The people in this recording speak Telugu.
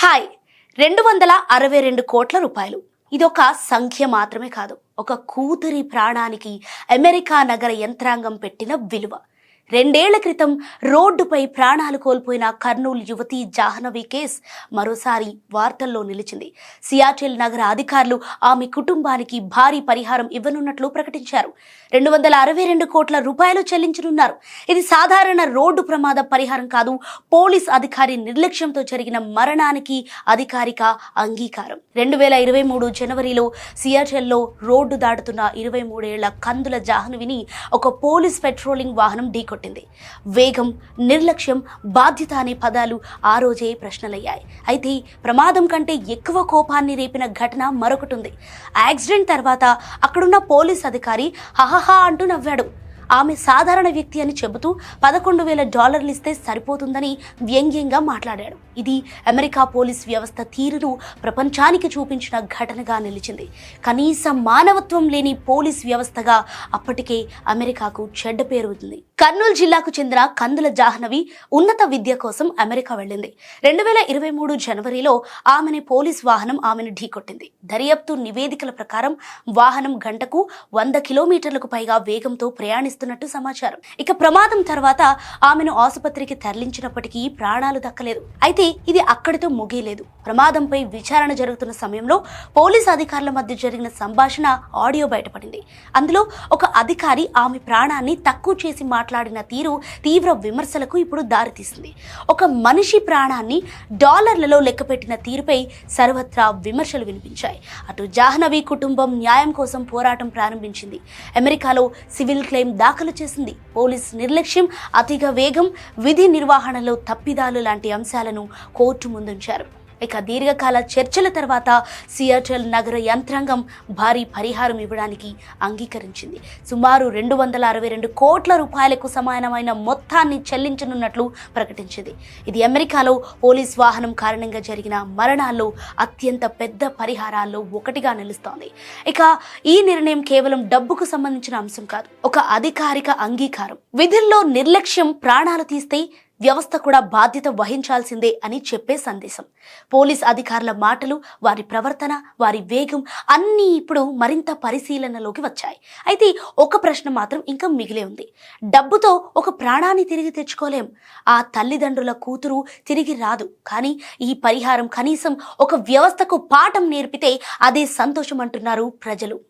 హాయ్ 262 కోట్ల రూపాయలు. ఇదొక సంఖ్య మాత్రమే కాదు, ఒక కూతురి ప్రాణానికి అమెరికా నగర యంత్రాంగం పెట్టిన విలువ. 2 ఏళ్ల క్రితం రోడ్డుపై ప్రాణాలు కోల్పోయిన కర్నూలు యువతి జాహ్నవి కేస్ మరోసారి వార్తల్లో నిలిచింది. సియాటిల్ నగర అధికారులు ఆమె కుటుంబానికి భారీ పరిహారం ఇవ్వనున్నట్లు ప్రకటించారు. 262 కోట్ల రూపాయలు చెల్లించనున్నారు. ఇది సాధారణ రోడ్డు ప్రమాద పరిహారం కాదు, పోలీస్ అధికారి నిర్లక్ష్యంతో జరిగిన మరణానికి అధికారిక అంగీకారం. 2023 జనవరిలో సియాటిల్లో రోడ్డు దాటుతున్న 23 ఏళ్ల కందుల జాహ్నవిని ఒక పోలీస్ పెట్రోలింగ్ వాహనం ఢీకొట్టింది. వేగం, నిర్లక్ష్యం, బాధ్యత అనే పదాలు ఆ రోజే ప్రశ్నలయ్యాయి. అయితే ప్రమాదం కంటే ఎక్కువ కోపాన్ని రేపిన ఘటన మరొకటి ఉంది. యాక్సిడెంట్ తర్వాత అక్కడున్న పోలీస్ అధికారి హహహా అంటూ నవ్వాడు. ఆమె సాధారణ వ్యక్తి అని చెబుతూ $11,000 ఇస్తే సరిపోతుందని వ్యంగ్యంగా మాట్లాడాడు. ఇది అమెరికా పోలీస్ వ్యవస్థ తీరును ప్రపంచానికి చూపించిన ఘటనగా నిలిచింది. కనీస మానవత్వం లేని పోలీస్ వ్యవస్థగా అప్పటికే అమెరికాకు చెడ్డ పేరు ఉంది. కర్నూలు జిల్లాకు చెందిన కందుల జాహ్నవి ఉన్నత విద్య కోసం అమెరికా వెళ్ళింది. 2023 జనవరిలో ఆమెని పోలీస్ వాహనం ఆమెను ఢీకొట్టింది. దర్యాప్తు నివేదికల ప్రకారం వాహనం గంటకు 100 కిలోమీటర్లకు పైగా వేగంతో ప్రయాణిస్తున్నట్టు సమాచారం. ఇక ప్రమాదం తర్వాత ఆమెను ఆసుపత్రికి తరలించినప్పటికీ ప్రాణాలు దక్కలేదు. అయితే ఇది అక్కడితో ముగియలేదు. ప్రమాదంపై విచారణ జరుగుతున్న సమయంలో పోలీస్ అధికారుల మధ్య జరిగిన సంభాషణ ఆడియో బయటపడింది. అందులో ఒక అధికారి ఆమె ప్రాణాన్ని తక్కువ చేసి మాట్లాడిన తీరు తీవ్ర విమర్శలకు ఇప్పుడు దారితీసింది. ఒక మనిషి ప్రాణాన్ని డాలర్లలో లెక్కపెట్టిన తీరుపై సర్వత్రా విమర్శలు వినిపించాయి. అటు జాహ్నవి కుటుంబం న్యాయం కోసం పోరాటం ప్రారంభించింది. అమెరికాలో సివిల్ క్లెయిమ్ దాఖలు చేసింది. పోలీస్ నిర్లక్ష్యం, అతిగా వేగం, విధి నిర్వహణలో తప్పిదాలు లాంటి అంశాలను కోర్టు ముందుంచారు. ఇక దీర్ఘకాల చర్చల తర్వాత సియాటిల్ నగర యంత్రాంగం భారీ పరిహారం ఇవ్వడానికి అంగీకరించింది. సుమారు 262 కోట్ల రూపాయలకు సమానమైన మొత్తాన్ని చెల్లించనున్నట్లు ప్రకటించింది. ఇది అమెరికాలో పోలీస్ వాహనం కారణంగా జరిగిన మరణాల్లో అత్యంత పెద్ద పరిహారాల్లో ఒకటిగా నిలుస్తోంది. ఇక ఈ నిర్ణయం కేవలం డబ్బుకు సంబంధించిన అంశం కాదు, ఒక అధికారిక అంగీకారం. విధుల్లో నిర్లక్ష్యం ప్రాణాలు తీస్తే వ్యవస్థ కూడా బాధ్యత వహించాల్సిందే అని చెప్పే సందేశం. పోలీస్ అధికారుల మాటలు, వారి ప్రవర్తన, వారి వేగం అన్నీ ఇప్పుడు మరింత పరిశీలనలోకి వచ్చాయి. అయితే ఒక ప్రశ్న మాత్రం ఇంకా మిగిలే ఉంది. డబ్బుతో ఒక ప్రాణాన్ని తిరిగి తెచ్చుకోలేం. ఆ తల్లిదండ్రుల కూతురు తిరిగి రాదు. కానీ ఈ పరిహారం కనీసం ఒక వ్యవస్థకు పాఠం నేర్పితే అదే సంతోషం అంటున్నారు ప్రజలు.